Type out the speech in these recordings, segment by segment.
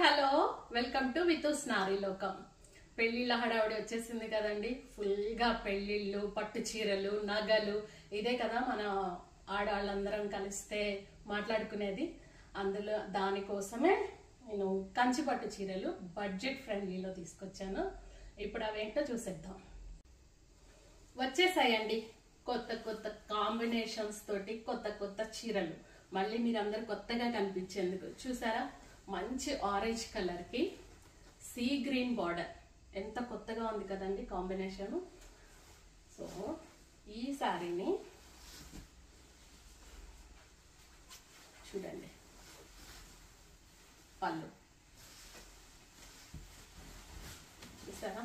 Hello welcome to వితూస్ నారీ లోకం. పెళ్లిళ్ళ హడావిడి వచ్చేసింది కదండి. ఫుల్ గా పెళ్లిళ్ళు, పట్టు చీరలు, నగలు, ఇదే కదా మన ఆడవాళ్ళందరం కలిస్తే మాట్లాడుకునేది. అందులో దానికోసమే నేను కంచి పట్టు చీరలు బడ్జెట్ ఫ్రెండ్లీలో తీసుకొచ్చాను. ఇప్పుడు అవేంటో చూసేద్దాం. వచ్చేసాయండి కొత్త కొత్త కాంబినేషన్స్ తోటి కొత్త కొత్త చీరలు. మళ్ళీ మీరు అందరు కొత్తగా కనిపించేందుకు చూసారా, మంచి ఆరెంజ్ కలర్ కి సీ గ్రీన్ బార్డర్. ఎంత కొత్తగా ఉంది కదండి కాంబినేషన్. సో ఈ శారీని చూడండి, పళ్ళు చూసారా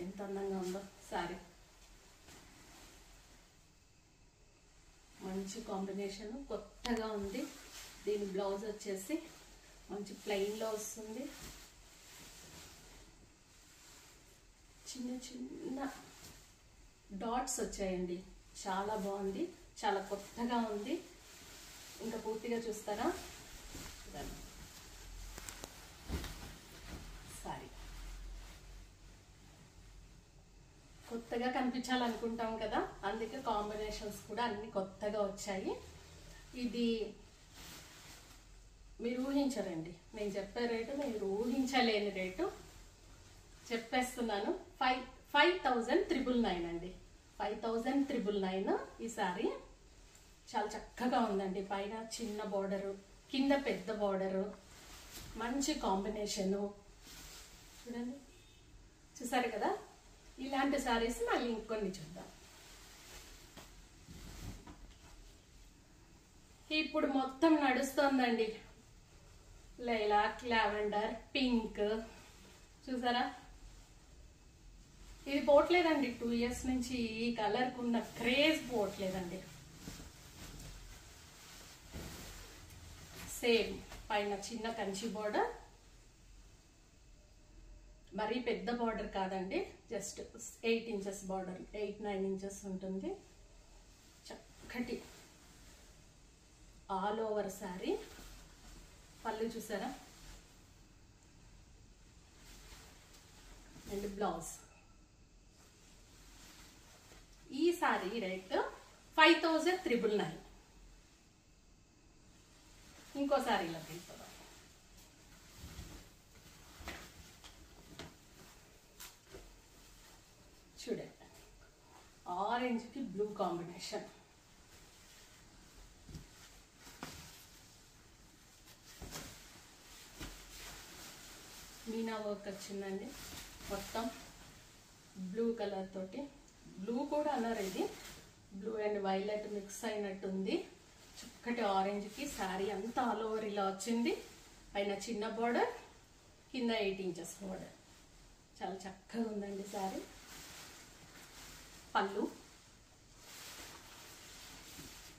ఎంత అందంగా ఉందో శారీ. మంచి కాంబినేషన్, కొత్తగా ఉంది. దీని బ్లౌజ్ వచ్చేసి మంచి ప్లెయిన్ లో వస్తుంది. చిన్న చిన్న డాట్స్ వచ్చాయండి, చాలా బాగుంది, చాలా కొత్తగా ఉంది. ఇంకా పూర్తిగా చూస్తారా సారీ. కొత్తగా కనిపించాలనుకుంటాం కదా, అందుకే కాంబినేషన్స్ కూడా అన్ని కొత్తగా వచ్చాయి. ఇది మీరు ఊహించరండి, నేను చెప్పే రేటు మీరు ఊహించలేని రేటు చెప్పేస్తున్నాను. 5,999 అండి. 5,999 ఈ సారీ. చాలా చక్కగా ఉందండి. పైన చిన్న బార్డరు, కింద పెద్ద బార్డరు, మంచి కాంబినేషను. చూడండి, చూసారు కదా. ఇలాంటి సారీస్ మళ్ళీ ఇంకొన్ని చూద్దాం. ఇప్పుడు మొత్తం నడుస్తోందండి లైలాక్, లావెండర్, పింక్. చూసారా, ఇది పోవట్లేదండి. 2 years నుంచి ఈ కలర్ కున్న క్రేజ్ పోవట్లేదండి. సేమ్ పైన చిన్న కంచి బార్డర్, మరీ పెద్ద బార్డర్ కాదండి, జస్ట్ 8 inches బార్డర్, 8-9 inches ఉంటుంది. చక్కటి ఆల్ ఓవర్ శారీ. పళ్ళు చూసారా, అండ్ బ్లౌజ్. ఈ శారీ రేట్ 5,999. ఇంకో శారీలో తీసుకుందాం. చూడండి, ఆరెంజ్ కి బ్లూ కాంబినేషన్. మీనా వర్క్ వచ్చిందండి మొత్తం బ్లూ కలర్ తోటి. బ్లూ కూడా అన్నారు, ఇది బ్లూ అండ్ వైలెట్ మిక్స్ అయినట్టుంది. చక్కటి ఆరెంజ్ కి శారీ అంతా ఆల్ ఓవర్ ఇలా వచ్చింది. పైన చిన్న బార్డర్, కింద 8 inches బార్డర్. చాలా చక్కగా ఉందండి శారీ. పళ్ళు,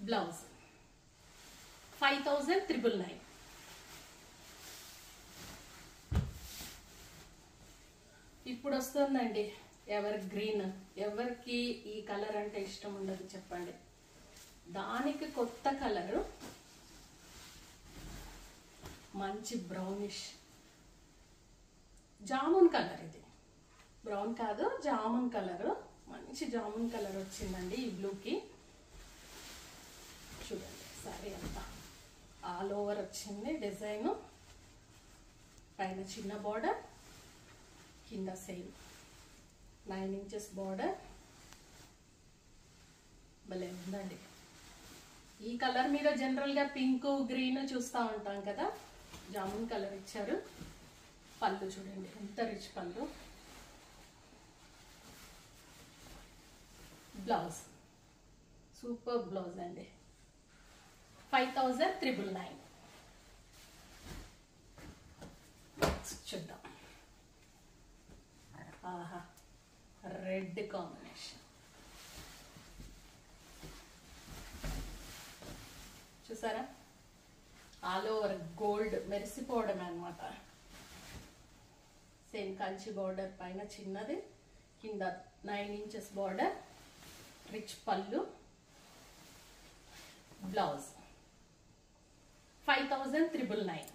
బ్లౌజ్. 5,999. ఇప్పుడు వస్తుందండి ఎవర్ గ్రీన్. ఎవరికి ఈ కలర్ అంటే ఇష్టం ఉండదు చెప్పండి. దానికి కొత్త కలరు, మంచి బ్రౌనిష్ జామున్ కలర్. ఇది బ్రౌన్ కాదు, జామున్ కలరు. మంచి జామున్ కలర్ వచ్చిందండి ఈ బ్లూకి. చూడండి, సారీ అంతా ఆల్ ఓవర్ వచ్చింది డిజైన్. పైన చిన్న బార్డర్, కింద సేమ్ 9 inches బార్డర్. భలే ఉందండి. ఈ కలర్ మీద జనరల్ గా పింక్, గ్రీన్ చూస్తూ ఉంటాం కదా, జామున్ కలర్ ఇచ్చారు. పళ్ళు చూడండి, ఎంత రిచ్ పళ్ళు. బ్లౌజ్ సూపర్ బ్లౌజ్ అండి. 5,999. చూద్దాం. ఆహా, రెడ్ కాంబినేషన్ చూసారా, ఆల్ ఓవర్ గోల్డ్ మెరిసిపోవడం అనమాట. సేమ్ కంచి బార్డర్, పైన చిన్నది, కింద 9 inches బార్డర్, రిచ్ పళ్ళు, బ్లౌజ్. 5,999.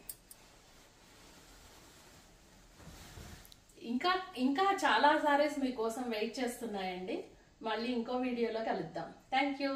ఇంకా ఇంకా చాలా సారీస్ మీకోసం వెయిట్ చేస్తున్నాయండి. మళ్ళీ ఇంకో వీడియోలో కలుద్దాం. Thank you.